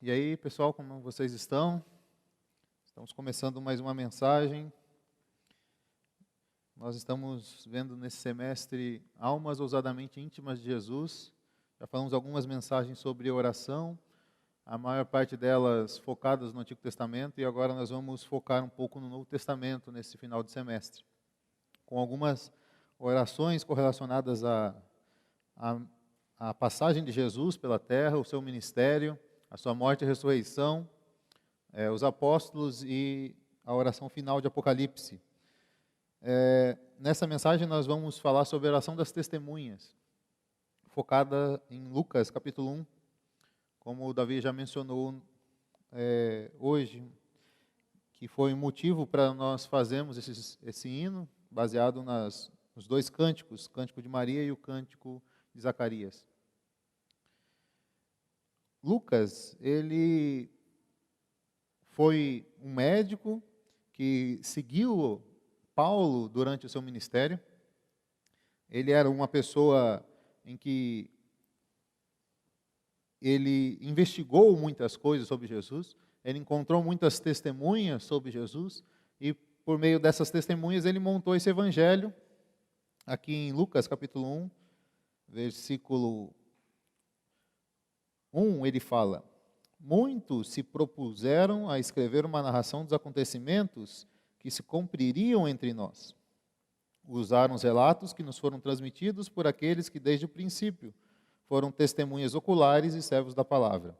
E aí, pessoal, como vocês estão? Estamos começando mais uma mensagem. Nós estamos vendo nesse semestre Almas ousadamente íntimas de Jesus. Já falamos algumas mensagens sobre oração, a maior parte delas focadas no Antigo Testamento, e agora nós vamos focar um pouco no Novo Testamento nesse final de semestre, com algumas orações correlacionadas à passagem de Jesus pela terra, o seu ministério, a sua morte e ressurreição, os apóstolos e a oração final de Apocalipse. Nessa mensagem nós vamos falar sobre a oração das testemunhas, focada em Lucas capítulo 1, como o Davi já mencionou hoje, que foi o motivo para nós fazermos esse hino, baseado nos dois cânticos, o cântico de Maria e o cântico de Zacarias. Lucas, ele foi um médico que seguiu Paulo durante o seu ministério. Ele era uma pessoa em que ele investigou muitas coisas sobre Jesus, ele encontrou muitas testemunhas sobre Jesus, e por meio dessas testemunhas ele montou esse evangelho, aqui em Lucas capítulo 1, versículo 1, ele fala: muitos se propuseram a escrever uma narração dos acontecimentos que se cumpririam entre nós. Usaram os relatos que nos foram transmitidos por aqueles que desde o princípio foram testemunhas oculares e servos da palavra.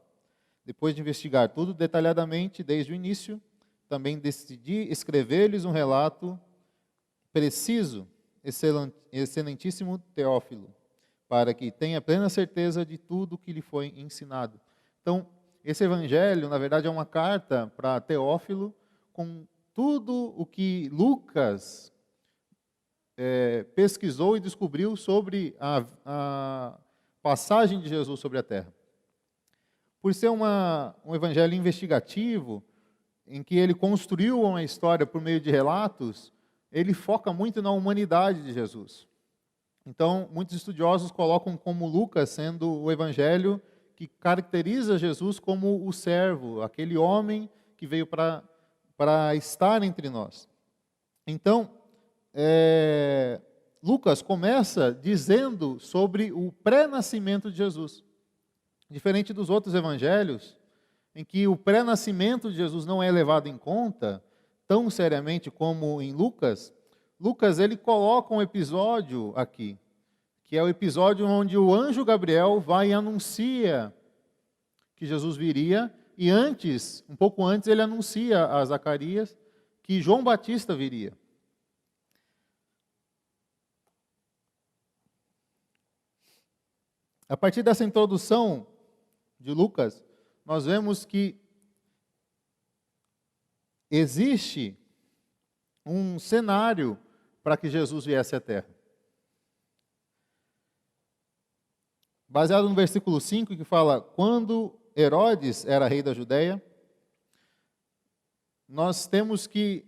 Depois de investigar tudo detalhadamente desde o início, também decidi escrever-lhes um relato preciso, excelentíssimo Teófilo, para que tenha plena certeza de tudo que lhe foi ensinado. Então, esse evangelho, na verdade, é uma carta para Teófilo, com tudo o que Lucas pesquisou e descobriu sobre a passagem de Jesus sobre a terra. Por ser um evangelho investigativo, em que ele construiu uma história por meio de relatos, ele foca muito na humanidade de Jesus. Então, muitos estudiosos colocam como Lucas sendo o evangelho que caracteriza Jesus como o servo, aquele homem que veio para estar entre nós. Então, Lucas começa dizendo sobre o pré-nascimento de Jesus. Diferente dos outros evangelhos, em que o pré-nascimento de Jesus não é levado em conta tão seriamente como em Lucas, Lucas ele coloca um episódio aqui, que é o episódio onde o anjo Gabriel vai e anuncia que Jesus viria, e antes, um pouco antes, ele anuncia a Zacarias que João Batista viria. A partir dessa introdução de Lucas, nós vemos que existe um cenário para que Jesus viesse à Terra. Baseado no versículo 5, que fala: quando Herodes era rei da Judéia, nós temos que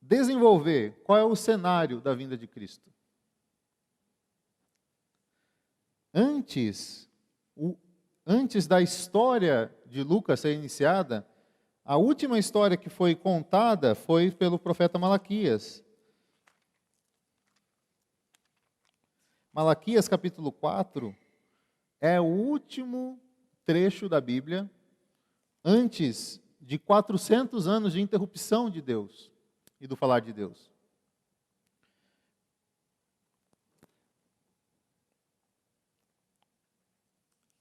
desenvolver qual é o cenário da vinda de Cristo. Antes da história de Lucas ser iniciada, a última história que foi contada foi pelo profeta Malaquias. Malaquias capítulo 4 é o último trecho da Bíblia antes de 400 anos de interrupção de Deus e do falar de Deus.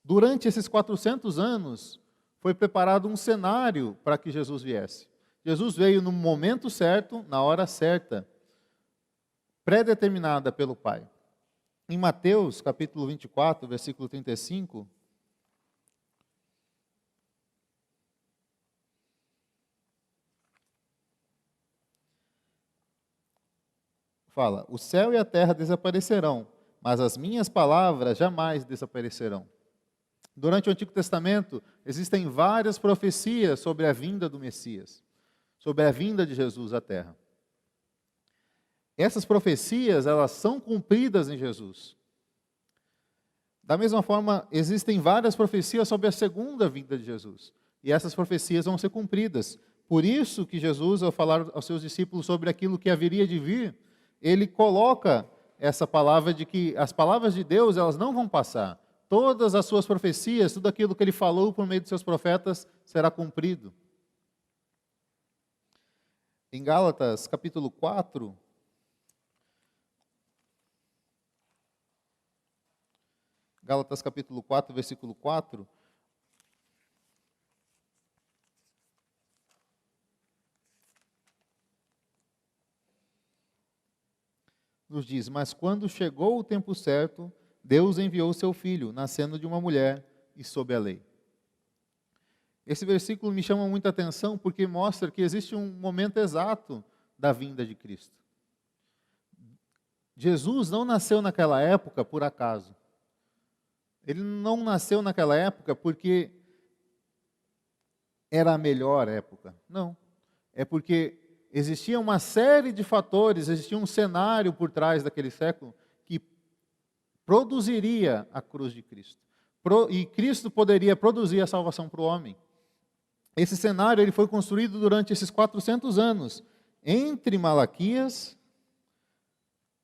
Durante esses 400 anos, foi preparado um cenário para que Jesus viesse. Jesus veio no momento certo, na hora certa, pré-determinada pelo Pai. Em Mateus, capítulo 24, versículo 35, fala: o céu e a terra desaparecerão, mas as minhas palavras jamais desaparecerão. Durante o Antigo Testamento, existem várias profecias sobre a vinda do Messias, sobre a vinda de Jesus à Terra. Essas profecias, elas são cumpridas em Jesus. Da mesma forma, existem várias profecias sobre a segunda vinda de Jesus. e essas profecias vão ser cumpridas. Por isso que Jesus, ao falar aos seus discípulos sobre aquilo que haveria de vir, ele coloca essa palavra de que as palavras de Deus, elas não vão passar. Todas as suas profecias, tudo aquilo que ele falou por meio de seus profetas, será cumprido. Em Gálatas, capítulo 4, Gálatas capítulo 4, versículo 4, nos diz: mas quando chegou o tempo certo, Deus enviou seu filho, nascendo de uma mulher e sob a lei. Esse versículo me chama muita atenção porque mostra que existe um momento exato da vinda de Cristo. Jesus não nasceu naquela época por acaso. Ele não nasceu naquela época porque era a melhor época. Não. É porque existia uma série de fatores, existia um cenário por trás daquele século que produziria a cruz de Cristo. E Cristo poderia produzir a salvação para o homem. Esse cenário ele foi construído durante esses 400 anos, entre Malaquias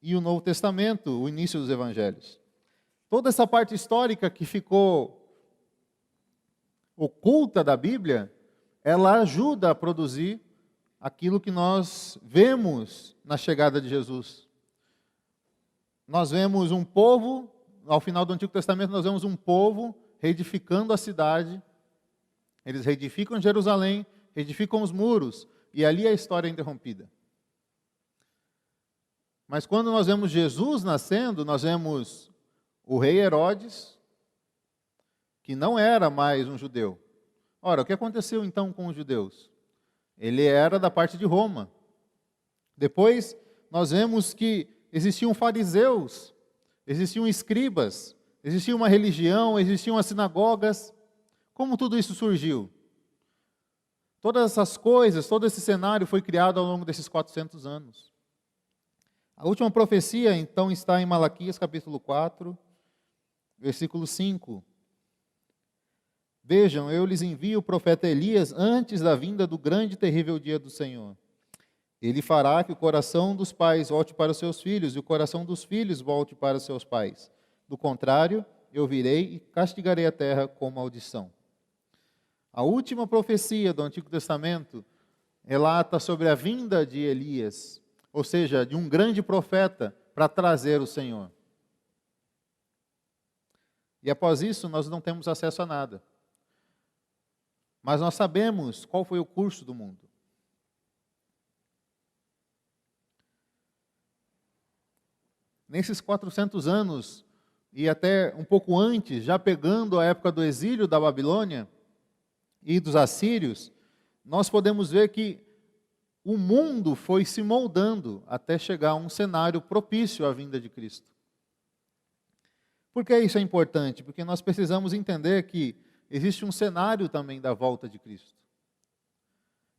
e o Novo Testamento, o início dos Evangelhos. Toda essa parte histórica que ficou oculta da Bíblia, ela ajuda a produzir aquilo que nós vemos na chegada de Jesus. Nós vemos um povo, ao final do Antigo Testamento, nós vemos um povo reedificando a cidade. Eles reedificam Jerusalém, reedificam os muros, e ali a história é interrompida. Mas quando nós vemos Jesus nascendo, nós vemos o rei Herodes, que não era mais um judeu. Ora, o que aconteceu então com os judeus? Ele era da parte de Roma. Depois, nós vemos que existiam fariseus, existiam escribas, existia uma religião, existiam as sinagogas. Como tudo isso surgiu? Todas essas coisas, todo esse cenário foi criado ao longo desses 400 anos. A última profecia, então, está em Malaquias, capítulo 4, versículo 5. Vejam, eu lhes envio o profeta Elias antes da vinda do grande e terrível dia do Senhor. Ele fará que o coração dos pais volte para os seus filhos e o coração dos filhos volte para os seus pais. Do contrário, eu virei e castigarei a terra com maldição. A última profecia do Antigo Testamento relata sobre a vinda de Elias, ou seja, de um grande profeta para trazer o Senhor. E após isso, nós não temos acesso a nada. Mas nós sabemos qual foi o curso do mundo. Nesses 400 anos, e até um pouco antes, já pegando a época do exílio da Babilônia e dos assírios, nós podemos ver que o mundo foi se moldando até chegar a um cenário propício à vinda de Cristo. Por que isso é importante? Porque nós precisamos entender que existe um cenário também da volta de Cristo.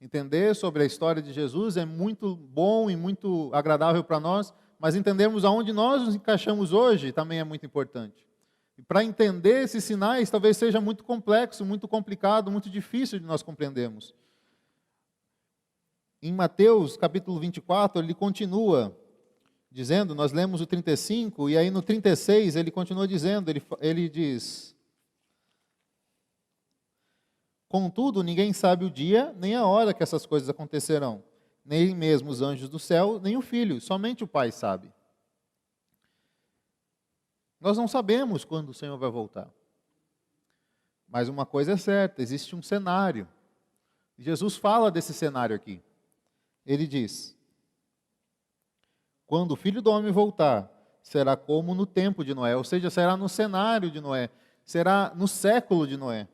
Entender sobre a história de Jesus é muito bom e muito agradável para nós, mas entendermos aonde nós nos encaixamos hoje também é muito importante. E para entender esses sinais, talvez seja muito complexo, muito complicado, muito difícil de nós compreendermos. Em Mateus, capítulo 24, ele continua dizendo, nós lemos o 35, e aí no 36 ele continua dizendo, ele diz: contudo, ninguém sabe o dia nem a hora que essas coisas acontecerão, nem mesmo os anjos do céu, nem o Filho, somente o Pai sabe. Nós não sabemos quando o Senhor vai voltar. Mas uma coisa é certa, existe um cenário. Jesus fala desse cenário aqui. Ele diz: quando o Filho do Homem voltar, será como no tempo de Noé, ou seja, será no cenário de Noé, será no século de Noé.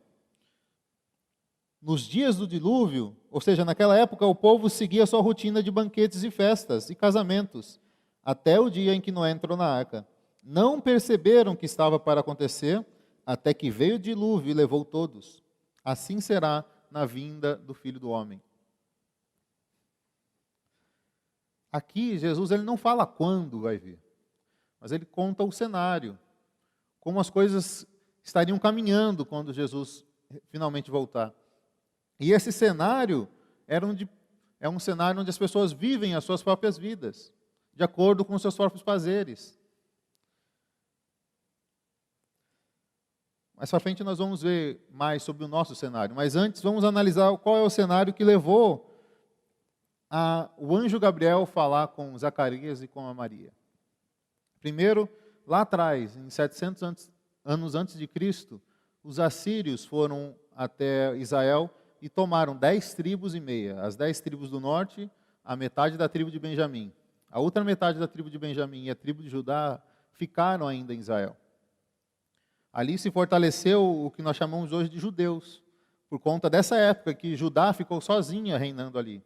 Nos dias do dilúvio, ou seja, naquela época o povo seguia a sua rotina de banquetes e festas e casamentos, até o dia em que Noé entrou na arca. Não perceberam que estava para acontecer, até que veio o dilúvio e levou todos. Assim será na vinda do Filho do Homem. Aqui, Jesus ele não fala quando vai vir, mas ele conta o cenário, como as coisas estariam caminhando quando Jesus finalmente voltar. E esse cenário é um cenário onde as pessoas vivem as suas próprias vidas, de acordo com os seus próprios prazeres. Mais para frente nós vamos ver mais sobre o nosso cenário. Mas antes vamos analisar qual é o cenário que levou o anjo Gabriel falar com Zacarias e com a Maria. Primeiro, lá atrás, em 700 anos antes de Cristo, os assírios foram até Israel e tomaram 10 tribos e meia. As 10 tribos do norte, a metade da tribo de Benjamim. A outra metade da tribo de Benjamim e a tribo de Judá ficaram ainda em Israel. Ali se fortaleceu o que nós chamamos hoje de judeus, por conta dessa época que Judá ficou sozinha reinando ali.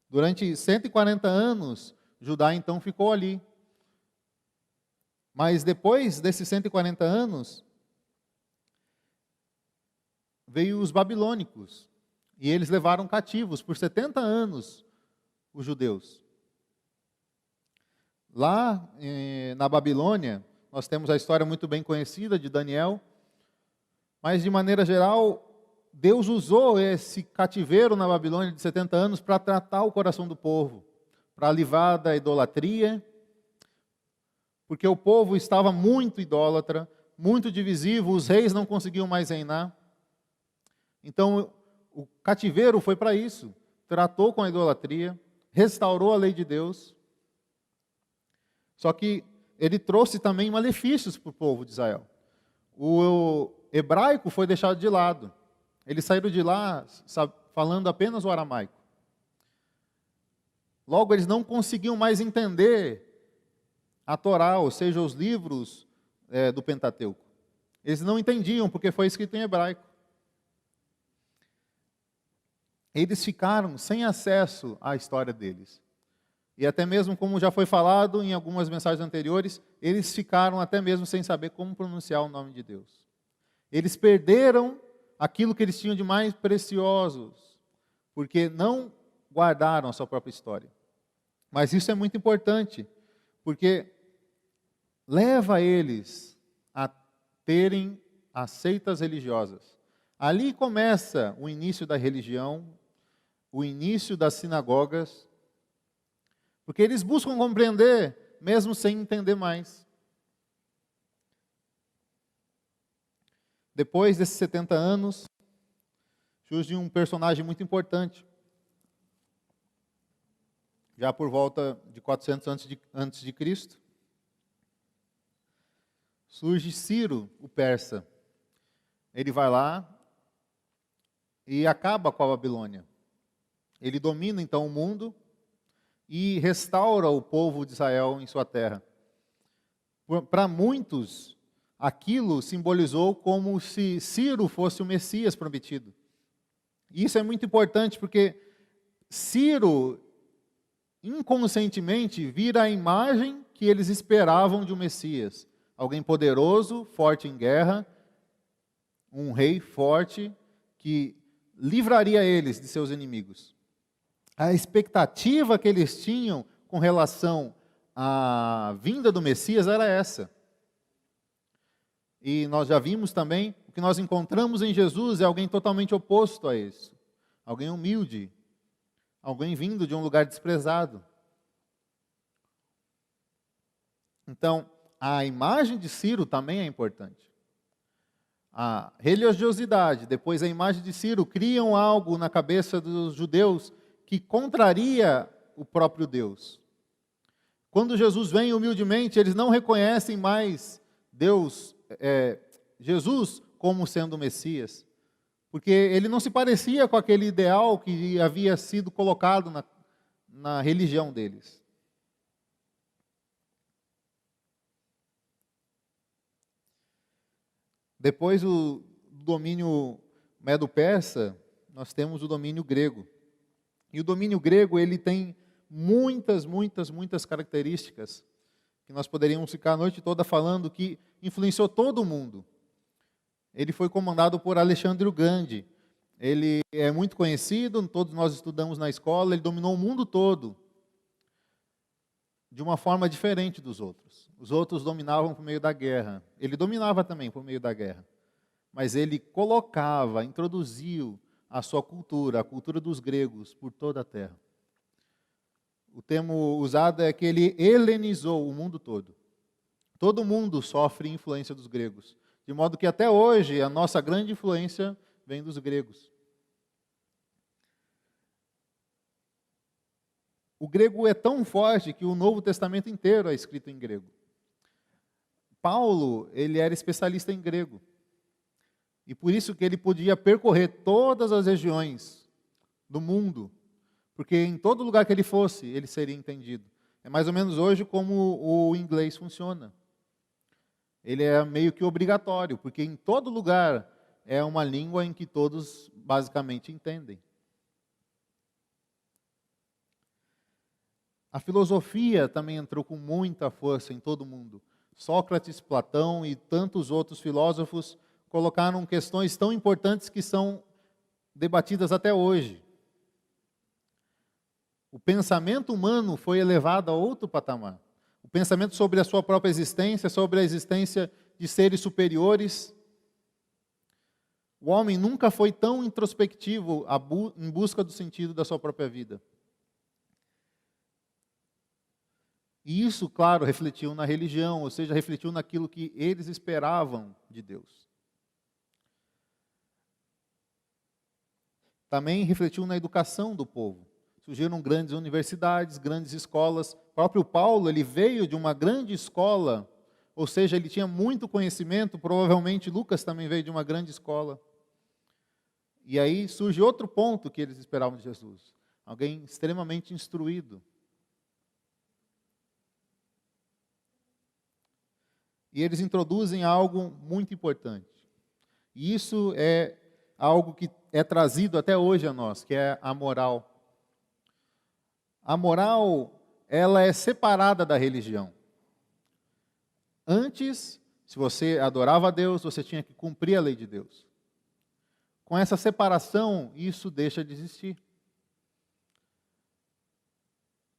Durante 140 anos, Judá então ficou ali. Mas depois desses 140 anos, veio os babilônicos, e eles levaram cativos por 70 anos os judeus. Lá na Babilônia, nós temos a história muito bem conhecida de Daniel, mas de maneira geral, Deus usou esse cativeiro na Babilônia de 70 anos para tratar o coração do povo, para livrar da idolatria, porque o povo estava muito idólatra, muito divisivo, os reis não conseguiam mais reinar. Então, o cativeiro foi para isso, tratou com a idolatria, restaurou a lei de Deus, só que ele trouxe também malefícios para o povo de Israel. O hebraico foi deixado de lado. Eles saíram de lá falando apenas o aramaico. Logo, eles não conseguiam mais entender a Torá, ou seja, os livros do Pentateuco. Eles não entendiam porque foi escrito em hebraico. Eles ficaram sem acesso à história deles. E até mesmo, como já foi falado em algumas mensagens anteriores, eles ficaram até mesmo sem saber como pronunciar o nome de Deus. Eles perderam aquilo que eles tinham de mais preciosos, porque não guardaram a sua própria história. Mas isso é muito importante, porque leva eles a terem as seitas religiosas. Ali começa o início da religião, o início das sinagogas, porque eles buscam compreender, mesmo sem entender mais. Depois desses 70 anos, surge um personagem muito importante. Já por volta de 400 antes de Cristo, surge Ciro, o persa. Ele vai lá e acaba com a Babilônia. Ele domina então o mundo e restaura o povo de Israel em sua terra. Para muitos, aquilo simbolizou como se Ciro fosse o Messias prometido. E isso é muito importante porque Ciro, inconscientemente, vira a imagem que eles esperavam de um Messias. Alguém poderoso, forte em guerra, um rei forte que livraria eles de seus inimigos. A expectativa que eles tinham com relação à vinda do Messias era essa. E nós já vimos também, o que nós encontramos em Jesus é alguém totalmente oposto a isso. Alguém humilde, alguém vindo de um lugar desprezado. Então, a imagem de Ciro também é importante. A religiosidade, depois a imagem de Ciro, criam algo na cabeça dos judeus que contraria o próprio Deus. Quando Jesus vem humildemente, eles não reconhecem mais Jesus como sendo o Messias, porque ele não se parecia com aquele ideal que havia sido colocado na religião deles. Depois do domínio medo-persa, nós temos o domínio grego. E o domínio grego, ele tem muitas características que nós poderíamos ficar a noite toda falando, que influenciou todo o mundo. Ele foi comandado por Alexandre o Grande. Ele é muito conhecido, todos nós estudamos na escola, ele dominou o mundo todo de uma forma diferente dos outros. Os outros dominavam por meio da guerra. Ele dominava também por meio da guerra. mas ele colocava, introduziu a sua cultura, a cultura dos gregos, por toda a terra. O termo usado é que ele helenizou o mundo todo. Todo mundo sofre influência dos gregos, de modo que até hoje a nossa grande influência vem dos gregos. O grego é tão forte que o Novo Testamento inteiro é escrito em grego. Paulo, ele era especialista em grego. E por isso que ele podia percorrer todas as regiões do mundo, porque em todo lugar que ele fosse, ele seria entendido. É mais ou menos hoje como o inglês funciona. Ele é meio que obrigatório, porque em todo lugar é uma língua em que todos basicamente entendem. A filosofia também entrou com muita força em todo o mundo. Sócrates, Platão e tantos outros filósofos colocaram questões tão importantes que são debatidas até hoje. O pensamento humano foi elevado a outro patamar. O pensamento sobre a sua própria existência, sobre a existência de seres superiores. O homem nunca foi tão introspectivo em busca do sentido da sua própria vida. E isso, claro, refletiu na religião, ou seja, refletiu naquilo que eles esperavam de Deus. Também refletiu na educação do povo. Surgiram grandes universidades, grandes escolas. O próprio Paulo, ele veio de uma grande escola, ou seja, ele tinha muito conhecimento, provavelmente Lucas também veio de uma grande escola. E aí surge outro ponto que eles esperavam de Jesus. Alguém extremamente instruído. E eles introduzem algo muito importante. E isso é algo que é trazido até hoje a nós, que é a moral. A moral, ela é separada da religião. Antes, se você adorava a Deus, você tinha que cumprir a lei de Deus. Com essa separação, isso deixa de existir.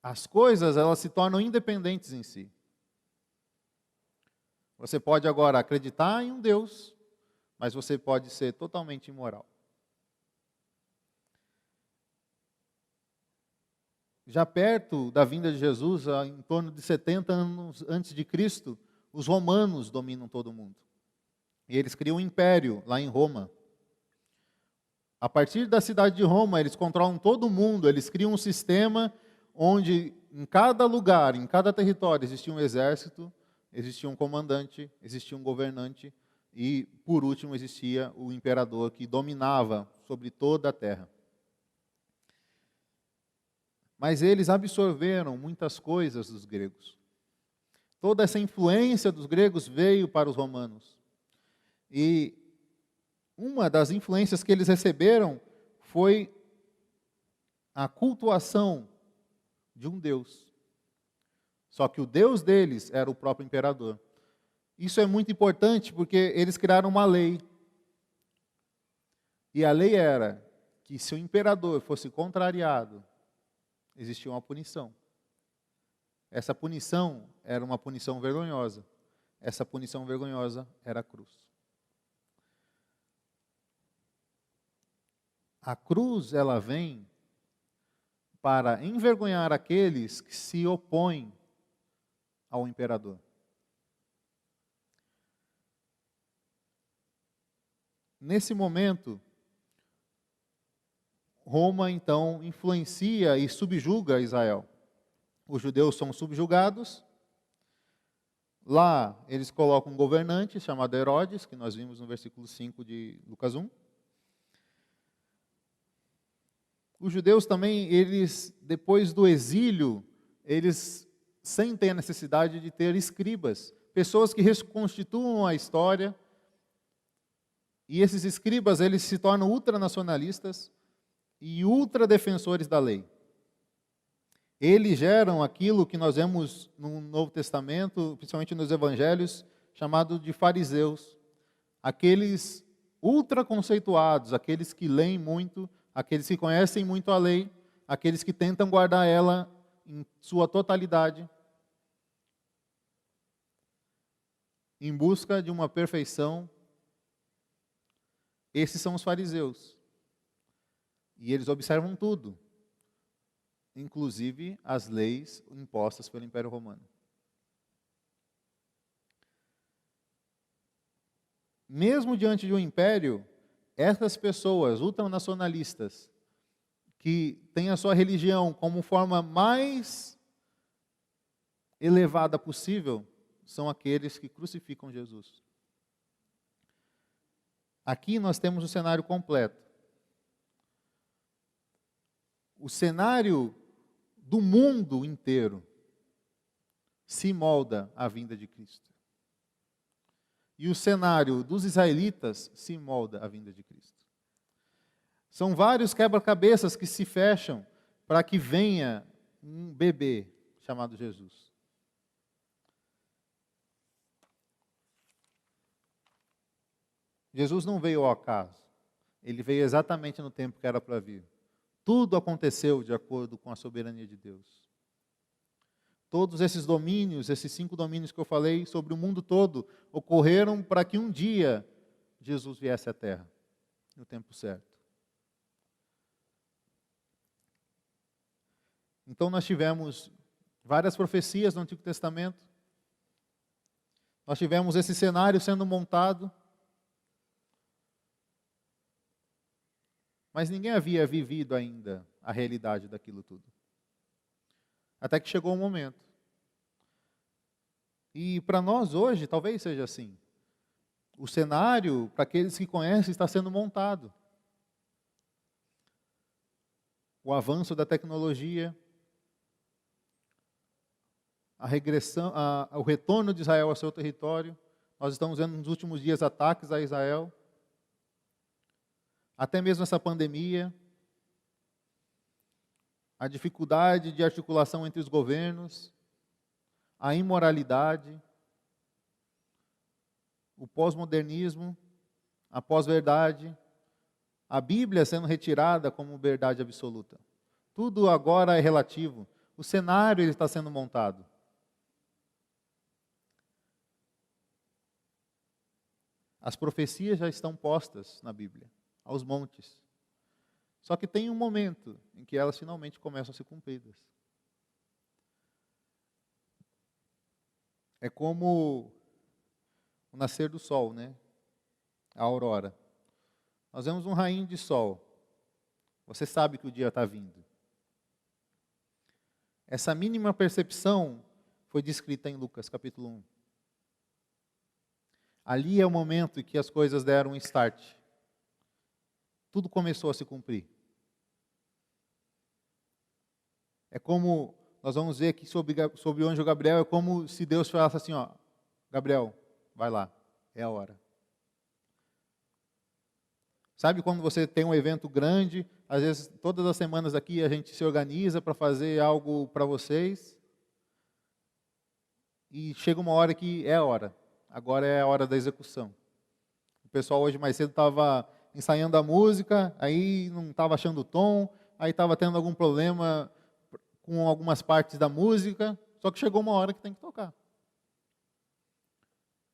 As coisas, elas se tornam independentes em si. Você pode agora acreditar em um Deus, mas você pode ser totalmente imoral. Já perto da vinda de Jesus, em torno de 70 anos antes de Cristo, os romanos dominam todo o mundo. E eles criam um império lá em Roma. A partir da cidade de Roma, eles controlam todo o mundo, eles criam um sistema onde em cada lugar, em cada território, existia um exército, existia um comandante, existia um governante e, por último, existia o imperador que dominava sobre toda a terra. Mas eles absorveram muitas coisas dos gregos. Toda essa influência dos gregos veio para os romanos. E uma das influências que eles receberam foi a cultuação de um Deus. Só que o Deus deles era o próprio imperador. Isso é muito importante porque eles criaram uma lei. E a lei era que se o imperador fosse contrariado, existia uma punição. Essa punição era uma punição vergonhosa. Essa punição vergonhosa era a cruz. A cruz, ela vem para envergonhar aqueles que se opõem ao imperador. Nesse momento, Roma, então, influencia e subjuga Israel. Os judeus são subjugados. Lá, eles colocam um governante chamado Herodes, que nós vimos no versículo 5 de Lucas 1. Os judeus também, eles, depois do exílio, eles sentem a necessidade de ter escribas, pessoas que reconstituam a história. E esses escribas, eles se tornam ultranacionalistas e ultradefensores da lei. Eles geram aquilo que nós vemos no Novo Testamento, principalmente nos Evangelhos, chamado de fariseus. Aqueles ultraconceituados, aqueles que leem muito, aqueles que conhecem muito a lei, aqueles que tentam guardar ela em sua totalidade, em busca de uma perfeição Esses são os fariseus. E eles observam tudo, inclusive as leis impostas pelo Império Romano. Mesmo diante de um império, essas pessoas ultranacionalistas, que têm a sua religião como forma mais elevada possível, são aqueles que crucificam Jesus. Aqui nós temos o cenário completo. O cenário do mundo inteiro se molda à vinda de Cristo. E o cenário dos israelitas se molda à vinda de Cristo. São vários quebra-cabeças que se fecham para que venha um bebê chamado Jesus. Jesus não veio ao acaso. Ele veio exatamente no tempo que era para vir. Tudo aconteceu de acordo com a soberania de Deus. Todos esses domínios, esses 5 domínios que eu falei sobre o mundo todo, ocorreram para que um dia Jesus viesse à Terra, no tempo certo. Então nós tivemos várias profecias no Antigo Testamento. Nós tivemos esse cenário sendo montado. Mas ninguém havia vivido ainda a realidade daquilo tudo. Até que chegou o momento. E para nós hoje, talvez seja assim. O cenário, para aqueles que conhecem, está sendo montado. O avanço da tecnologia, a regressão, o retorno de Israel ao seu território. Nós estamos vendo nos últimos dias ataques a Israel. Até mesmo essa pandemia, a dificuldade de articulação entre os governos, a imoralidade, o pós-modernismo, a pós-verdade, a Bíblia sendo retirada como verdade absoluta. Tudo agora é relativo. O cenário ele está sendo montado. As profecias já estão postas na Bíblia, aos montes. Só que tem um momento em que elas finalmente começam a ser cumpridas. É como o nascer do sol, né? A aurora. Nós vemos um rainho de sol. Você sabe que o dia está vindo. Essa mínima percepção foi descrita em Lucas capítulo 1. Ali é o momento em que as coisas deram um start. Tudo começou a se cumprir. É como, nós vamos ver aqui sobre o anjo Gabriel, é como se Deus falasse assim, ó, Gabriel, vai lá, é a hora. Sabe quando você tem um evento grande, às vezes todas as semanas aqui a gente se organiza para fazer algo para vocês, e chega uma hora que é a hora, agora é a hora da execução. O pessoal hoje mais cedo estava ensaiando a música, aí não estava achando o tom, aí estava tendo algum problema com algumas partes da música, só que chegou uma hora que tem que tocar.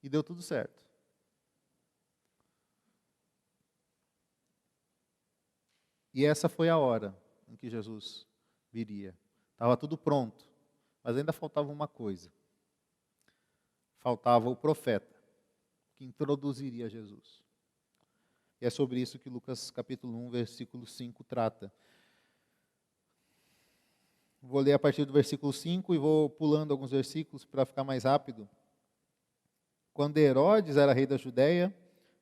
E deu tudo certo. E essa foi a hora em que Jesus viria. Estava tudo pronto, mas ainda faltava uma coisa. Faltava o profeta, que introduziria Jesus. E é sobre isso que Lucas capítulo 1, versículo 5 trata. Vou ler a partir do versículo 5 e vou pulando alguns versículos para ficar mais rápido. Quando Herodes era rei da Judéia,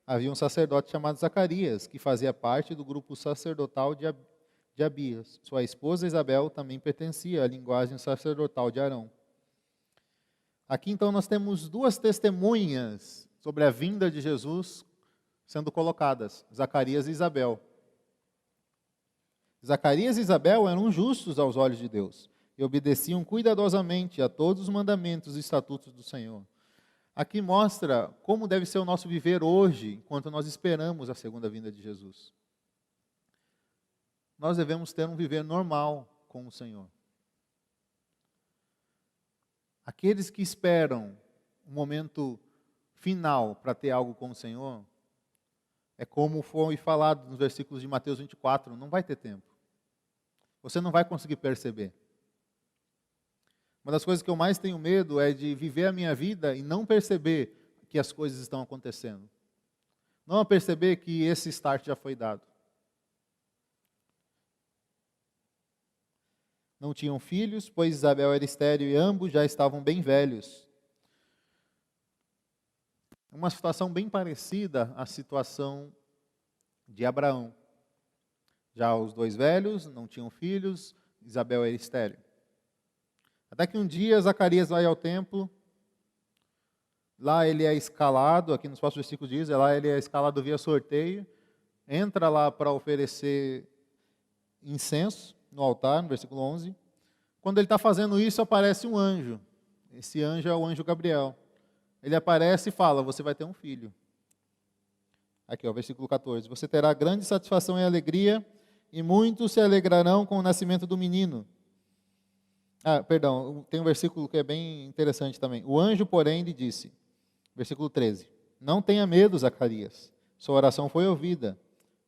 havia um sacerdote chamado Zacarias, que fazia parte do grupo sacerdotal de Abias. Sua esposa Isabel também pertencia à linguagem sacerdotal de Arão. Aqui então nós temos duas testemunhas sobre a vinda de Jesus sendo colocadas, Zacarias e Isabel. Zacarias e Isabel eram justos aos olhos de Deus e obedeciam cuidadosamente a todos os mandamentos e estatutos do Senhor. Aqui mostra como deve ser o nosso viver hoje, enquanto nós esperamos a segunda vinda de Jesus. Nós devemos ter um viver normal com o Senhor. Aqueles que esperam um momento final para ter algo com o Senhor, É como foi falado nos versículos de Mateus 24, não vai ter tempo. Você não vai conseguir perceber. Uma das coisas que eu mais tenho medo é de viver a minha vida e não perceber que as coisas estão acontecendo. Não perceber que esse start já foi dado. Não tinham filhos, pois Isabel era estéril e ambos já estavam bem velhos. Uma situação bem parecida à situação de Abraão. Já os dois velhos, não tinham filhos, Isabel era estéril. Até que um dia Zacarias vai ao templo, lá ele é escalado, aqui nos próximos versículos diz, lá ele é escalado via sorteio, entra lá para oferecer incenso no altar, no versículo 11. Quando ele está fazendo isso, aparece um anjo. Esse anjo é o anjo Gabriel. Ele aparece e fala, você vai ter um filho. Aqui, ó, versículo 14. Você terá grande satisfação e alegria, e muitos se alegrarão com o nascimento do menino. Perdão, tem um versículo que é bem interessante também. O anjo, porém, lhe disse, versículo 13, não tenha medo, Zacarias, sua oração foi ouvida.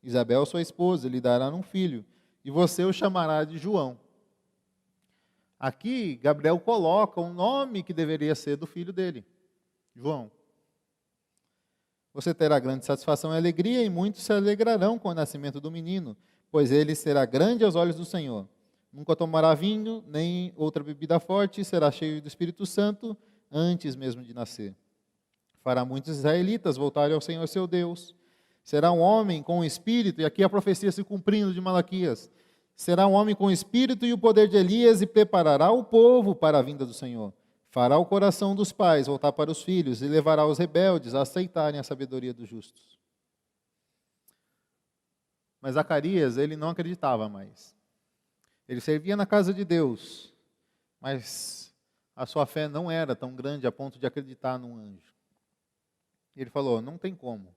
Isabel, sua esposa, lhe dará um filho, e você o chamará de João. Aqui, Gabriel coloca um nome que deveria ser do filho dele, João. Você terá grande satisfação e alegria, e muitos se alegrarão com o nascimento do menino, pois ele será grande aos olhos do Senhor. Nunca tomará vinho, nem outra bebida forte, será cheio do Espírito Santo, antes mesmo de nascer. Fará muitos israelitas voltarem ao Senhor seu Deus. Será um homem com o espírito, e aqui a profecia se cumprindo de Malaquias, será um homem com o espírito e o poder de Elias, e preparará o povo para a vinda do Senhor. Fará o coração dos pais voltar para os filhos, e levará os rebeldes a aceitarem a sabedoria dos justos. Mas Zacarias, ele não acreditava mais. Ele servia na casa de Deus, mas a sua fé não era tão grande a ponto de acreditar num anjo. Ele falou, não tem como.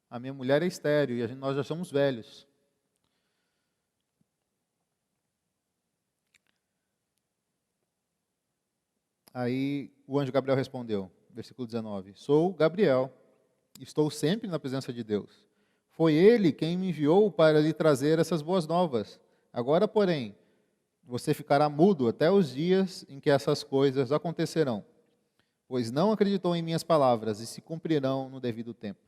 A minha mulher é estéril e nós já somos velhos. Aí o anjo Gabriel respondeu, versículo 19, sou Gabriel, estou sempre na presença de Deus. Foi ele quem me enviou para lhe trazer essas boas novas. Agora, porém, você ficará mudo até os dias em que essas coisas acontecerão, pois não acreditou em minhas palavras e se cumprirão no devido tempo.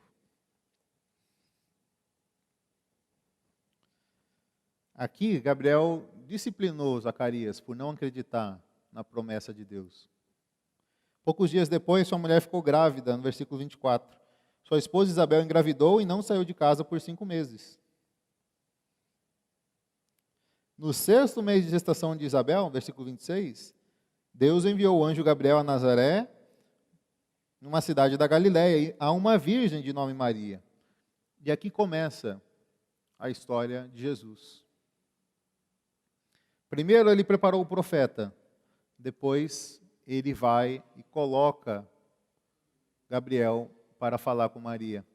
Aqui, Gabriel disciplinou Zacarias por não acreditar na promessa de Deus. Poucos dias depois, sua mulher ficou grávida, no versículo 24. Sua esposa Isabel engravidou e não saiu de casa por 5 meses. No 6º mês de gestação de Isabel, versículo 26, Deus enviou o anjo Gabriel a Nazaré, numa cidade da Galiléia, a uma virgem de nome Maria. E aqui começa a história de Jesus. Primeiro ele preparou o profeta, depois ele vai e coloca Gabriel para falar com Maria.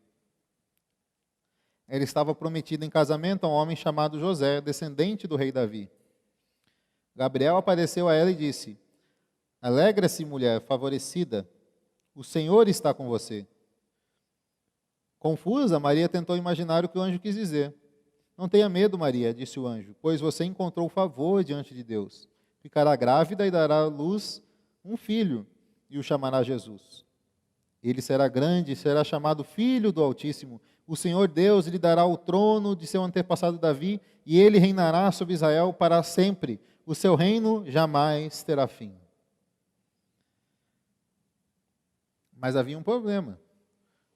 Ela estava prometida em casamento a um homem chamado José, descendente do rei Davi. Gabriel apareceu a ela e disse, alegra-se, mulher favorecida, o Senhor está com você. Confusa, Maria tentou imaginar o que o anjo quis dizer. Não tenha medo, Maria, disse o anjo, pois você encontrou favor diante de Deus. Ficará grávida e dará à luz um filho, e o chamará Jesus. Ele será grande e será chamado Filho do Altíssimo. O Senhor Deus lhe dará o trono de seu antepassado Davi, e ele reinará sobre Israel para sempre. O seu reino jamais terá fim. Mas havia um problema.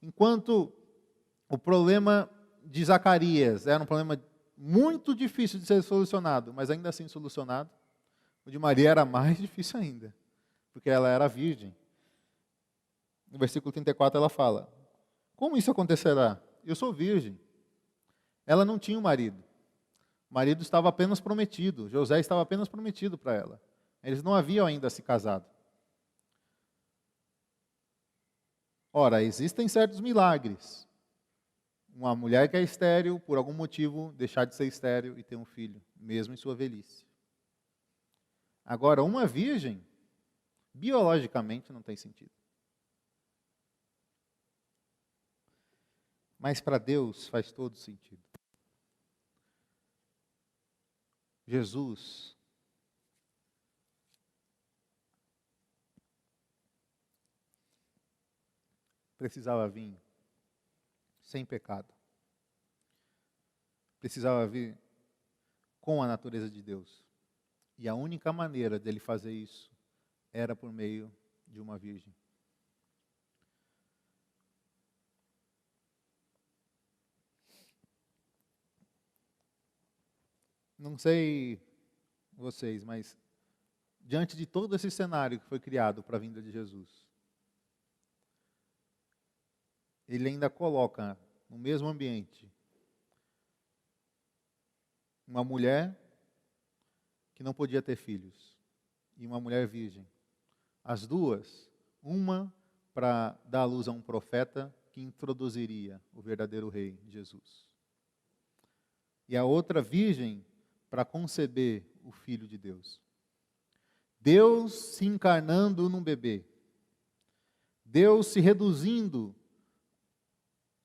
Enquanto o problema de Zacarias era um problema muito difícil de ser solucionado, mas ainda assim solucionado, o de Maria era mais difícil ainda, porque ela era virgem. No versículo 34 ela fala, como isso acontecerá? Eu sou virgem. Ela não tinha um marido. O marido estava apenas prometido. José estava apenas prometido para ela. Eles não haviam ainda se casado. Ora, existem certos milagres. Uma mulher que é estéril, por algum motivo, deixar de ser estéril e ter um filho, mesmo em sua velhice. Agora, uma virgem, biologicamente, não tem sentido. mas para Deus faz todo sentido. Jesus precisava vir sem pecado. Precisava vir com a natureza de Deus. E a única maneira dele fazer isso era por meio de uma virgem. Não sei vocês, mas diante de todo esse cenário que foi criado para a vinda de Jesus, ele ainda coloca no mesmo ambiente uma mulher que não podia ter filhos e uma mulher virgem. As duas, uma para dar à luz a um profeta que introduziria o verdadeiro rei, Jesus. E a outra virgem para conceber o Filho de Deus. Deus se encarnando num bebê. Deus se reduzindo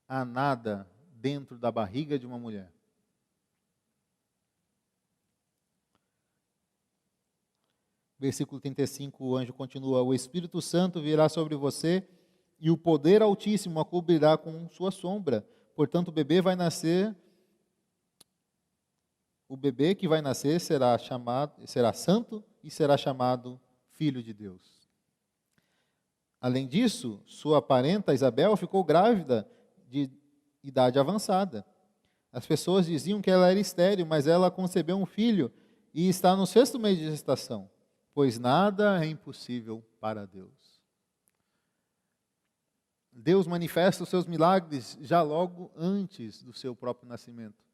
a nada dentro da barriga de uma mulher. Versículo 35, o anjo continua: o Espírito Santo virá sobre você e o poder Altíssimo a cobrirá com sua sombra. Portanto, o bebê que vai nascer será santo e será chamado Filho de Deus. Além disso, sua parenta Isabel ficou grávida de idade avançada. As pessoas diziam que ela era estéril, mas ela concebeu um filho e está no 6º mês de gestação, pois nada é impossível para Deus. Deus manifesta os seus milagres já logo antes do seu próprio nascimento.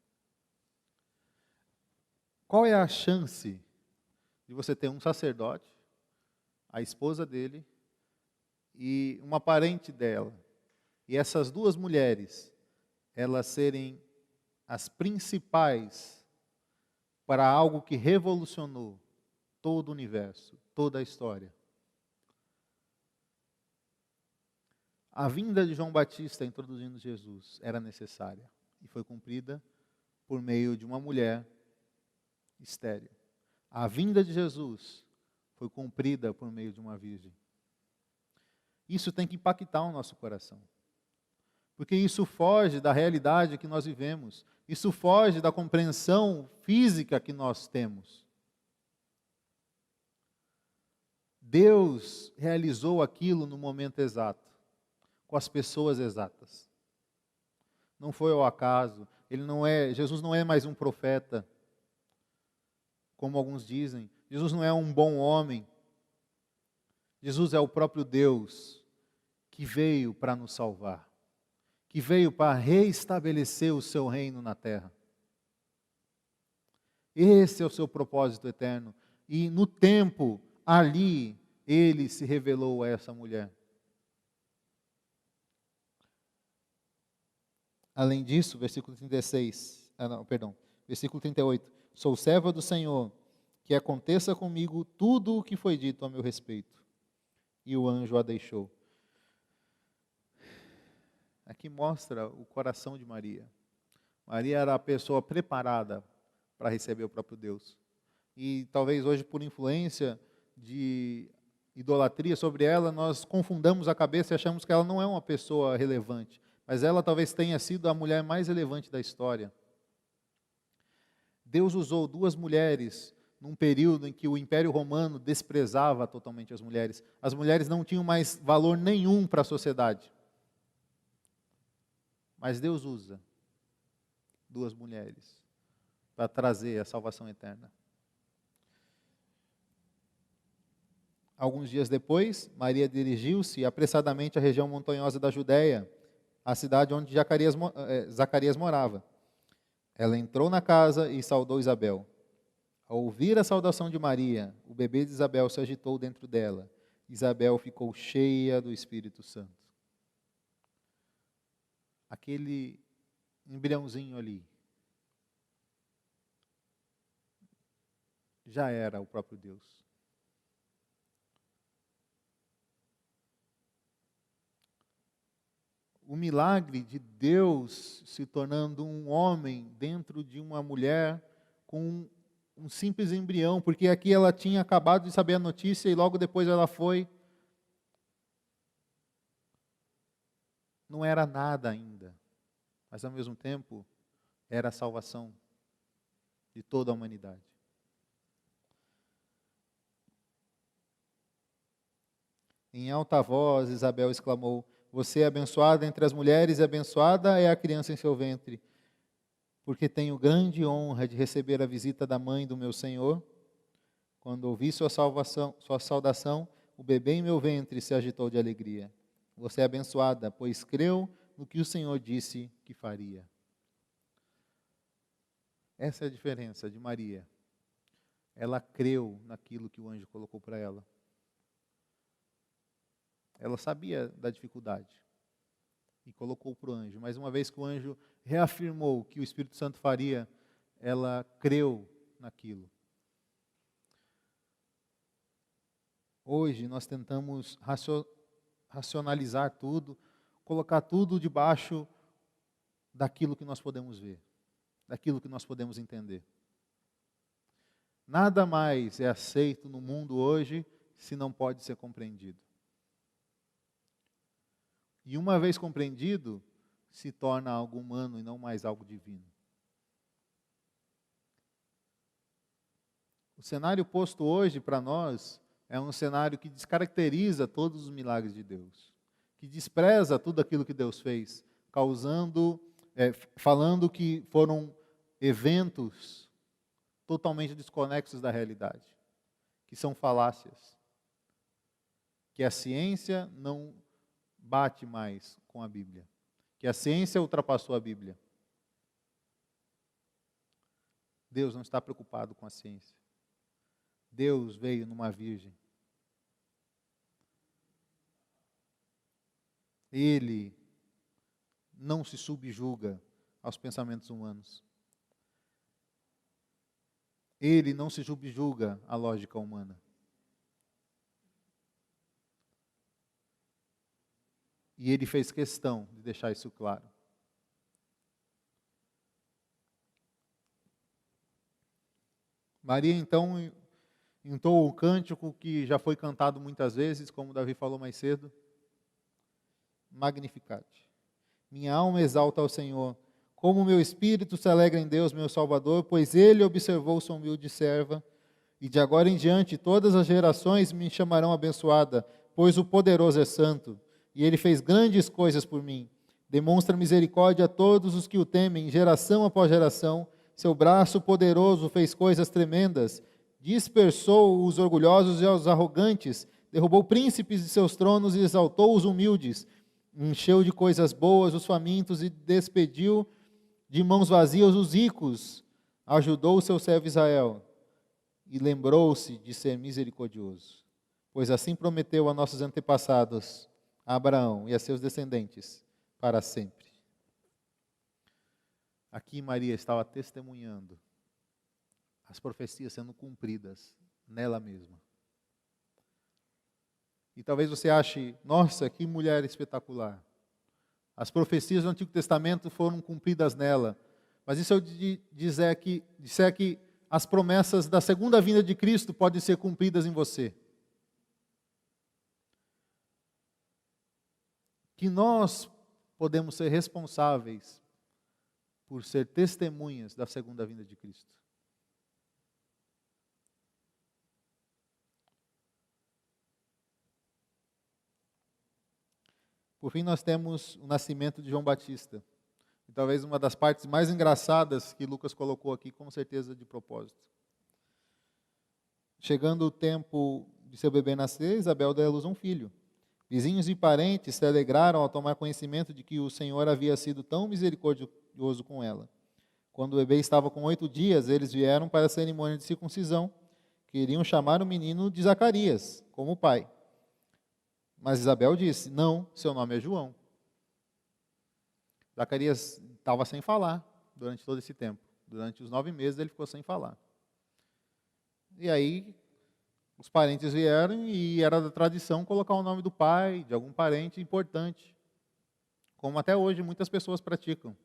Qual é a chance de você ter um sacerdote, a esposa dele e uma parente dela, e essas duas mulheres, elas serem as principais para algo que revolucionou todo o universo, toda a história? A vinda de João Batista introduzindo Jesus era necessária e foi cumprida por meio de uma mulher estéril. A vinda de Jesus foi cumprida por meio de uma virgem. Isso tem que impactar o nosso coração, porque isso foge da realidade que nós vivemos, isso foge da compreensão física que nós temos. Deus realizou aquilo no momento exato, com as pessoas exatas. Não foi ao acaso. Jesus não é mais um profeta, como alguns dizem. Jesus não é um bom homem. Jesus é o próprio Deus que veio para nos salvar, que veio para reestabelecer o seu reino na terra. Esse é o seu propósito eterno. E no tempo, ali, ele se revelou a essa mulher. Além disso, versículo 38. Sou serva do Senhor, que aconteça comigo tudo o que foi dito a meu respeito. E o anjo a deixou. Aqui mostra o coração de Maria. Maria era a pessoa preparada para receber o próprio Deus. E talvez hoje, por influência de idolatria sobre ela, nós confundamos a cabeça e achamos que ela não é uma pessoa relevante. Mas ela talvez tenha sido a mulher mais relevante da história. Deus usou duas mulheres num período em que o Império Romano desprezava totalmente as mulheres. As mulheres não tinham mais valor nenhum para a sociedade. Mas Deus usa duas mulheres para trazer a salvação eterna. Alguns dias depois, Maria dirigiu-se apressadamente à região montanhosa da Judéia, a cidade onde Zacarias morava. Ela entrou na casa e saudou Isabel. Ao ouvir a saudação de Maria, o bebê de Isabel se agitou dentro dela. Isabel ficou cheia do Espírito Santo. Aquele embriãozinho ali já era o próprio Deus. o milagre de Deus se tornando um homem dentro de uma mulher com um simples embrião, porque aqui ela tinha acabado de saber a notícia e logo depois ela foi. Não era nada ainda, mas ao mesmo tempo era a salvação de toda a humanidade. Em alta voz, Isabel exclamou: você é abençoada entre as mulheres e abençoada é a criança em seu ventre, porque tenho grande honra de receber a visita da mãe do meu Senhor. Quando ouvi sua saudação, o bebê em meu ventre se agitou de alegria. Você é abençoada, pois creu no que o Senhor disse que faria. Essa é a diferença de Maria. Ela creu naquilo que o anjo colocou para ela. Ela sabia da dificuldade e colocou para o anjo. Mas uma vez que o anjo reafirmou que o Espírito Santo faria, ela creu naquilo. Hoje nós tentamos racionalizar tudo, colocar tudo debaixo daquilo que nós podemos ver, daquilo que nós podemos entender. Nada mais é aceito no mundo hoje se não pode ser compreendido. E uma vez compreendido, se torna algo humano e não mais algo divino. O cenário posto hoje para nós é um cenário que descaracteriza todos os milagres de Deus, que despreza tudo aquilo que Deus fez, falando que foram eventos totalmente desconexos da realidade, que são falácias, que a ciência não bate mais com a Bíblia, que a ciência ultrapassou a Bíblia. Deus não está preocupado com a ciência. Deus veio numa virgem. Ele não se subjuga aos pensamentos humanos. Ele não se subjuga à lógica humana. E ele fez questão de deixar isso claro. Maria, então, entoou o cântico que já foi cantado muitas vezes, como Davi falou mais cedo. Magnificat. Minha alma exalta ao Senhor. Como meu espírito se alegra em Deus, meu Salvador, pois Ele observou sua humilde serva. E de agora em diante, todas as gerações me chamarão abençoada, pois o poderoso é santo. E Ele fez grandes coisas por mim. Demonstra misericórdia a todos os que o temem, geração após geração. Seu braço poderoso fez coisas tremendas. Dispersou os orgulhosos e os arrogantes. Derrubou príncipes de seus tronos e exaltou os humildes. Encheu de coisas boas os famintos e despediu de mãos vazias os ricos. Ajudou o seu servo Israel e lembrou-se de ser misericordioso. Pois assim prometeu a nossos antepassados, a Abraão e a seus descendentes, para sempre. Aqui Maria estava testemunhando as profecias sendo cumpridas nela mesma. E talvez você ache, nossa, que mulher espetacular. As profecias do Antigo Testamento foram cumpridas nela. Mas e se eu disser que as promessas da segunda vinda de Cristo podem ser cumpridas em você? Que nós podemos ser responsáveis por ser testemunhas da segunda vinda de Cristo. Por fim, nós temos o nascimento de João Batista. E talvez uma das partes mais engraçadas que Lucas colocou aqui, com certeza de propósito. Chegando o tempo de seu bebê nascer, Isabel deu à luz um filho. Vizinhos e parentes se alegraram ao tomar conhecimento de que o Senhor havia sido tão misericordioso com ela. Quando o bebê estava com 8 dias, eles vieram para a cerimônia de circuncisão. Queriam chamar o menino de Zacarias, como o pai. Mas Isabel disse, não, seu nome é João. Zacarias estava sem falar durante todo esse tempo. Durante os 9 meses ele ficou sem falar. E aí, os parentes vieram e era da tradição colocar o nome do pai, de algum parente importante. como até hoje muitas pessoas praticam.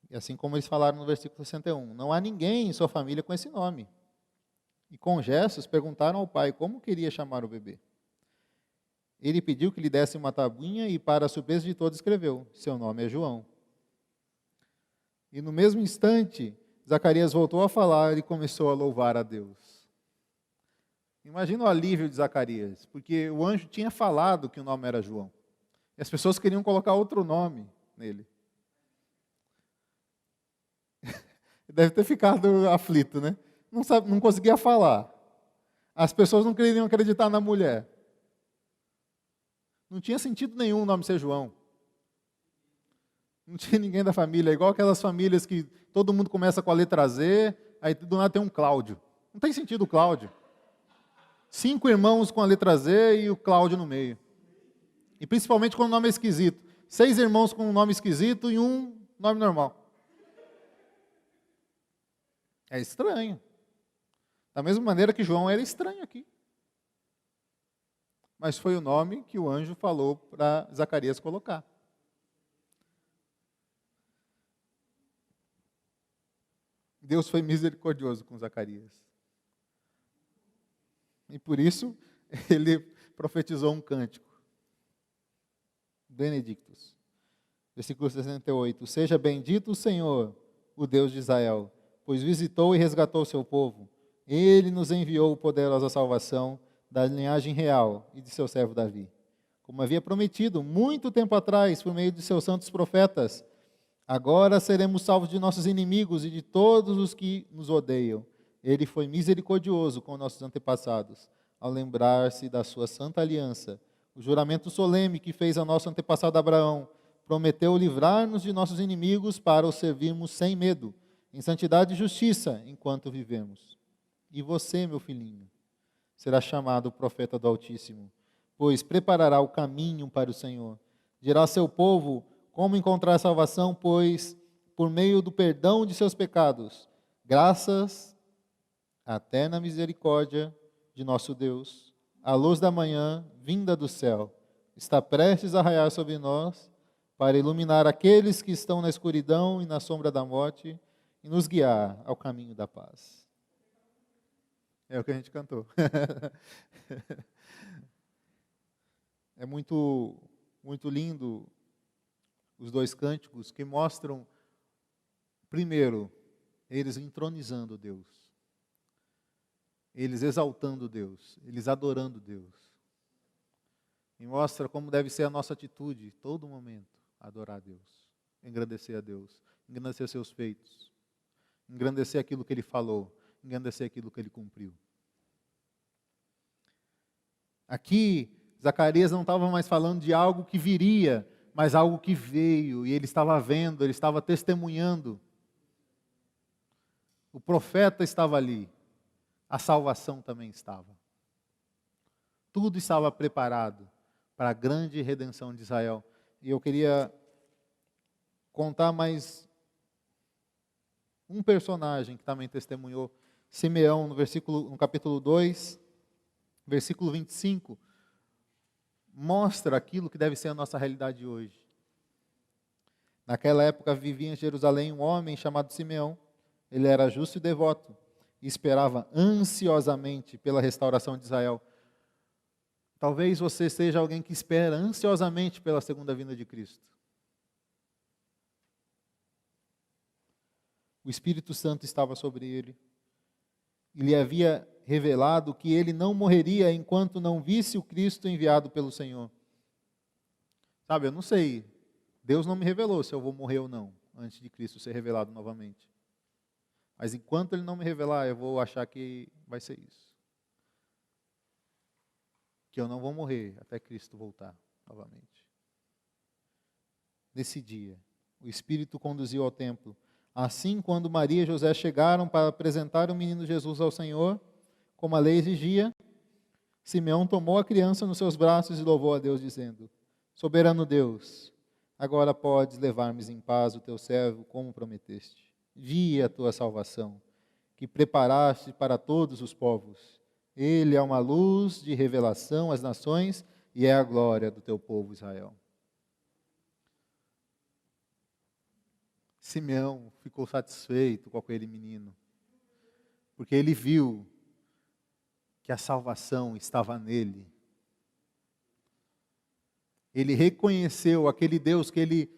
E assim como eles falaram no versículo 61, não há ninguém em sua família com esse nome. E com gestos perguntaram ao pai como queria chamar o bebê. Ele pediu que lhe desse uma tabuinha e, para a surpresa de todos, escreveu: seu nome é João. E no mesmo instante, Zacarias voltou a falar e começou a louvar a Deus. Imagina o alívio de Zacarias, porque o anjo tinha falado que o nome era João. E as pessoas queriam colocar outro nome nele. Deve ter ficado aflito, né? Não conseguia falar. As pessoas não queriam acreditar na mulher. Não tinha sentido nenhum o nome ser João. Não tinha ninguém da família. É igual aquelas famílias que todo mundo começa com a letra Z, aí do nada tem um Cláudio. Não tem sentido o Cláudio. 5 irmãos com a letra Z e o Cláudio no meio. E principalmente quando o nome é esquisito. 6 irmãos com um nome esquisito e um nome normal. É estranho. Da mesma maneira que João era estranho aqui. Mas foi o nome que o anjo falou para Zacarias colocar. Deus foi misericordioso com Zacarias. E por isso, ele profetizou um cântico. Benedictus. Versículo 68. Seja bendito o Senhor, o Deus de Israel, pois visitou e resgatou o seu povo. Ele nos enviou poderosa salvação da linhagem real e de seu servo Davi. Como havia prometido muito tempo atrás, por meio de seus santos profetas, agora seremos salvos de nossos inimigos e de todos os que nos odeiam. Ele foi misericordioso com nossos antepassados, ao lembrar-se da sua santa aliança. O juramento solene que fez a nosso antepassado Abraão prometeu livrar-nos de nossos inimigos para o servirmos sem medo, em santidade e justiça, enquanto vivemos. E você, meu filhinho, será chamado profeta do Altíssimo, pois preparará o caminho para o Senhor. Dirá ao seu povo como encontrar salvação, pois por meio do perdão de seus pecados, graças até na misericórdia de nosso Deus, a luz da manhã, vinda do céu, está prestes a raiar sobre nós, para iluminar aqueles que estão na escuridão e na sombra da morte, e nos guiar ao caminho da paz. É o que a gente cantou. É muito lindo os 2 cânticos que mostram, primeiro, eles entronizando Deus, eles exaltando Deus, eles adorando Deus. E mostra como deve ser a nossa atitude, todo momento, adorar a Deus, engrandecer a Deus, engrandecer seus feitos, engrandecer aquilo que Ele falou, engrandecer aquilo que Ele cumpriu. Aqui, Zacarias não estava mais falando de algo que viria, mas algo que veio, e ele estava vendo, ele estava testemunhando. O profeta estava ali, a salvação também estava. Tudo estava preparado para a grande redenção de Israel. E eu queria contar mais um personagem que também testemunhou, Simeão, no capítulo 2, versículo 25, mostra aquilo que deve ser a nossa realidade hoje. Naquela época vivia em Jerusalém um homem chamado Simeão. Ele era justo e devoto e esperava ansiosamente pela restauração de Israel. Talvez você seja alguém que espera ansiosamente pela segunda vinda de Cristo. O Espírito Santo estava sobre ele. E lhe havia revelado que ele não morreria enquanto não visse o Cristo enviado pelo Senhor. Sabe, eu não sei. Deus não me revelou se eu vou morrer ou não, antes de Cristo ser revelado novamente. Mas enquanto Ele não me revelar, eu vou achar que vai ser isso. Que eu não vou morrer até Cristo voltar novamente. Nesse dia, o Espírito conduziu ao templo. Assim, quando Maria e José chegaram para apresentar o menino Jesus ao Senhor, como a lei exigia, Simeão tomou a criança nos seus braços e louvou a Deus, dizendo: Soberano Deus, agora podes levar-me em paz o teu servo, como prometeste. Vi a tua salvação, que preparaste para todos os povos. Ele é uma luz de revelação às nações e é a glória do teu povo Israel. Simeão ficou satisfeito com aquele menino, porque ele viu que a salvação estava nele. Ele reconheceu aquele Deus que ele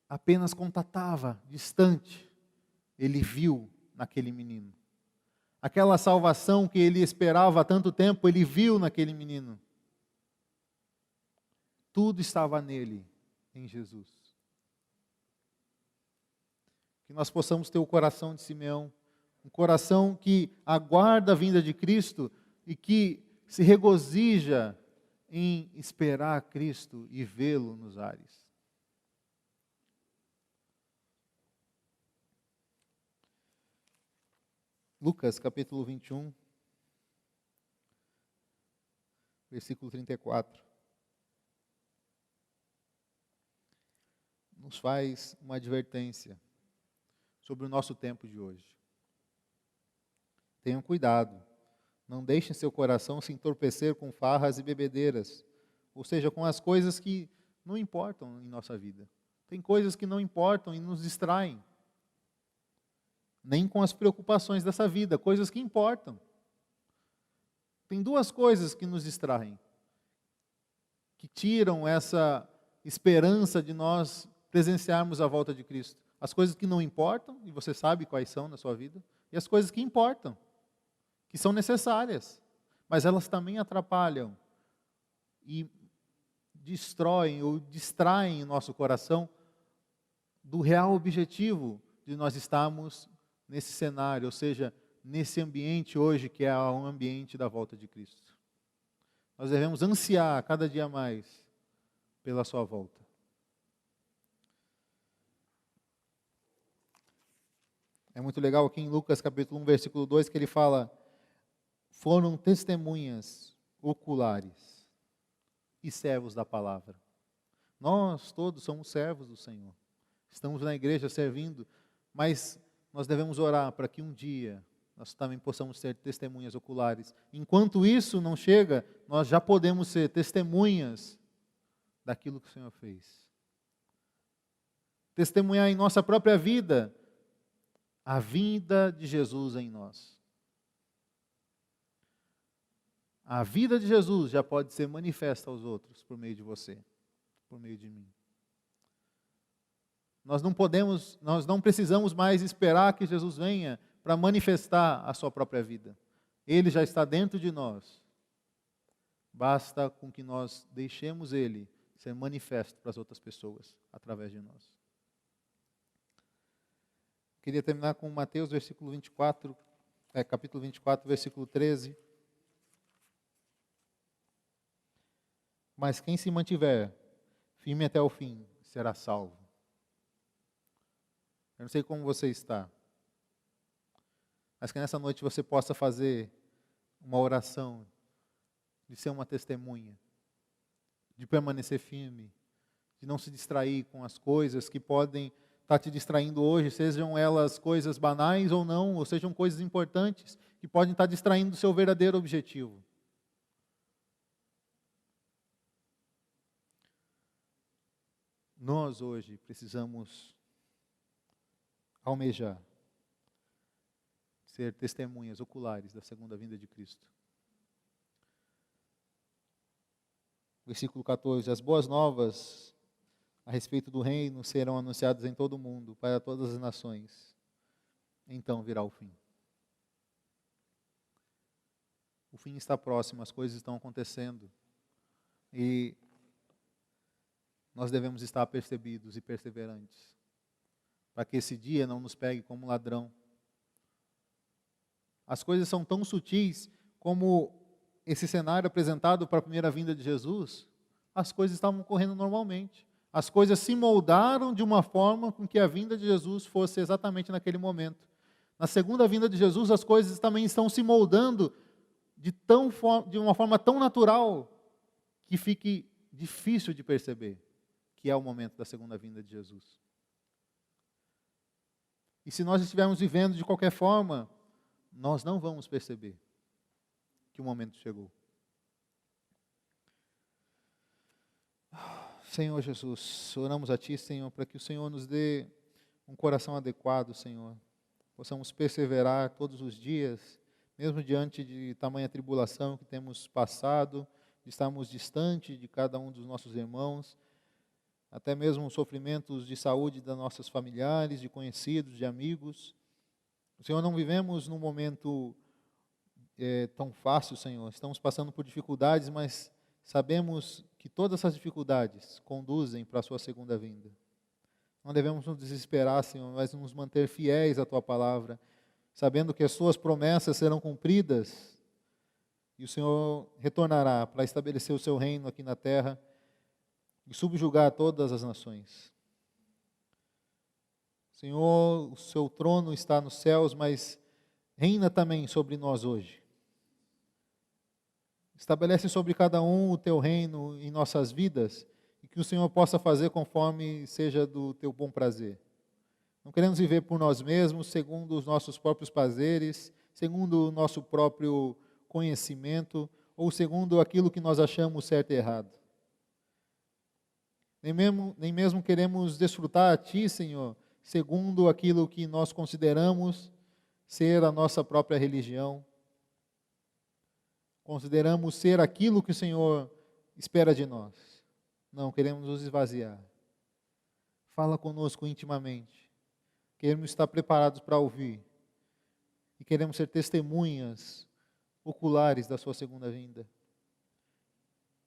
apenas contatava, distante. Ele viu naquele menino. Aquela salvação que ele esperava há tanto tempo, ele viu naquele menino. Tudo estava nele, em Jesus. Que nós possamos ter o coração de Simeão, um coração que aguarda a vinda de Cristo e que se regozija em esperar Cristo e vê-lo nos ares. Lucas capítulo 21, versículo 34. Nos faz uma advertência sobre o nosso tempo de hoje. Tenham cuidado, não deixem seu coração se entorpecer com farras e bebedeiras, ou seja, com as coisas que não importam em nossa vida. Tem coisas que não importam e nos distraem. Nem com as preocupações dessa vida, coisas que importam. Tem duas coisas que nos distraem, que tiram essa esperança de nós presenciarmos a volta de Cristo. As coisas que não importam, e você sabe quais são na sua vida, e as coisas que importam, que são necessárias, mas elas também atrapalham e destroem ou distraem o nosso coração do real objetivo de nós estarmos nesse cenário, ou seja, nesse ambiente hoje que é um ambiente da volta de Cristo. Nós devemos ansiar cada dia mais pela sua volta. É muito legal aqui em Lucas capítulo 1, versículo 2, que ele fala: foram testemunhas oculares e servos da palavra. Nós todos somos servos do Senhor. Estamos na igreja servindo, mas nós devemos orar para que um dia nós também possamos ser testemunhas oculares. Enquanto isso não chega, nós já podemos ser testemunhas daquilo que o Senhor fez. Testemunhar em nossa própria vida a vinda de Jesus em nós. A vida de Jesus já pode ser manifesta aos outros por meio de você, por meio de mim. Nós não precisamos mais esperar que Jesus venha para manifestar a sua própria vida. Ele já está dentro de nós. Basta com que nós deixemos Ele ser manifesto para as outras pessoas através de nós. Queria terminar com Mateus capítulo 24, versículo 13. Mas quem se mantiver firme até o fim será salvo. Eu não sei como você está, mas que nessa noite você possa fazer uma oração de ser uma testemunha, de permanecer firme, de não se distrair com as coisas que podem estar te distraindo hoje, sejam elas coisas banais ou não, ou sejam coisas importantes, que podem estar distraindo do seu verdadeiro objetivo. Nós hoje precisamos almejar ser testemunhas oculares da segunda vinda de Cristo. Versículo 14: as boas novas a respeito do reino serão anunciadas em todo o mundo, para todas as nações. Então virá o fim. O fim está próximo, as coisas estão acontecendo. E nós devemos estar apercebidos e perseverantes, para que esse dia não nos pegue como ladrão. As coisas são tão sutis como esse cenário apresentado para a primeira vinda de Jesus. As coisas estavam ocorrendo normalmente. As coisas se moldaram de uma forma com que a vinda de Jesus fosse exatamente naquele momento. Na segunda vinda de Jesus, as coisas também estão se moldando de uma forma tão natural que fique difícil de perceber que é o momento da segunda vinda de Jesus. E se nós estivermos vivendo de qualquer forma, nós não vamos perceber que o momento chegou. Senhor Jesus, oramos a Ti, Senhor, para que o Senhor nos dê um coração adequado, Senhor. Possamos perseverar todos os dias, mesmo diante de tamanha tribulação que temos passado, de estarmos distante de cada um dos nossos irmãos, até mesmo sofrimentos de saúde das nossas familiares, de conhecidos, de amigos. Senhor, não vivemos num momento tão fácil, Senhor. Estamos passando por dificuldades, mas sabemos que todas essas dificuldades conduzem para a Sua segunda vinda. Não devemos nos desesperar, Senhor, mas nos manter fiéis à Tua palavra, sabendo que as Suas promessas serão cumpridas e o Senhor retornará para estabelecer o Seu reino aqui na terra e subjugar todas as nações. Senhor, o Seu trono está nos céus, mas reina também sobre nós hoje. Estabelece sobre cada um o Teu reino em nossas vidas e que o Senhor possa fazer conforme seja do Teu bom prazer. Não queremos viver por nós mesmos, segundo os nossos próprios prazeres, segundo o nosso próprio conhecimento ou segundo aquilo que nós achamos certo e errado. Nem mesmo queremos desfrutar a Ti, Senhor, segundo aquilo que nós consideramos ser a nossa própria religião. Consideramos ser aquilo que o Senhor espera de nós. Não, queremos nos esvaziar. Fala conosco intimamente. Queremos estar preparados para ouvir. E queremos ser testemunhas oculares da Sua segunda vinda.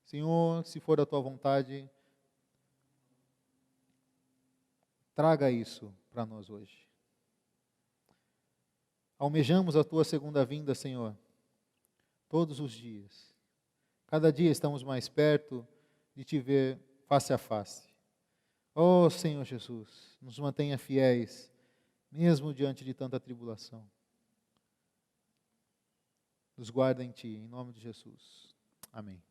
Senhor, se for a Tua vontade, traga isso para nós hoje. Almejamos a Tua segunda vinda, Senhor, todos os dias. Cada dia estamos mais perto de Te ver face a face. Oh, Senhor Jesus, nos mantenha fiéis, mesmo diante de tanta tribulação. Nos guarda em Ti, em nome de Jesus. Amém.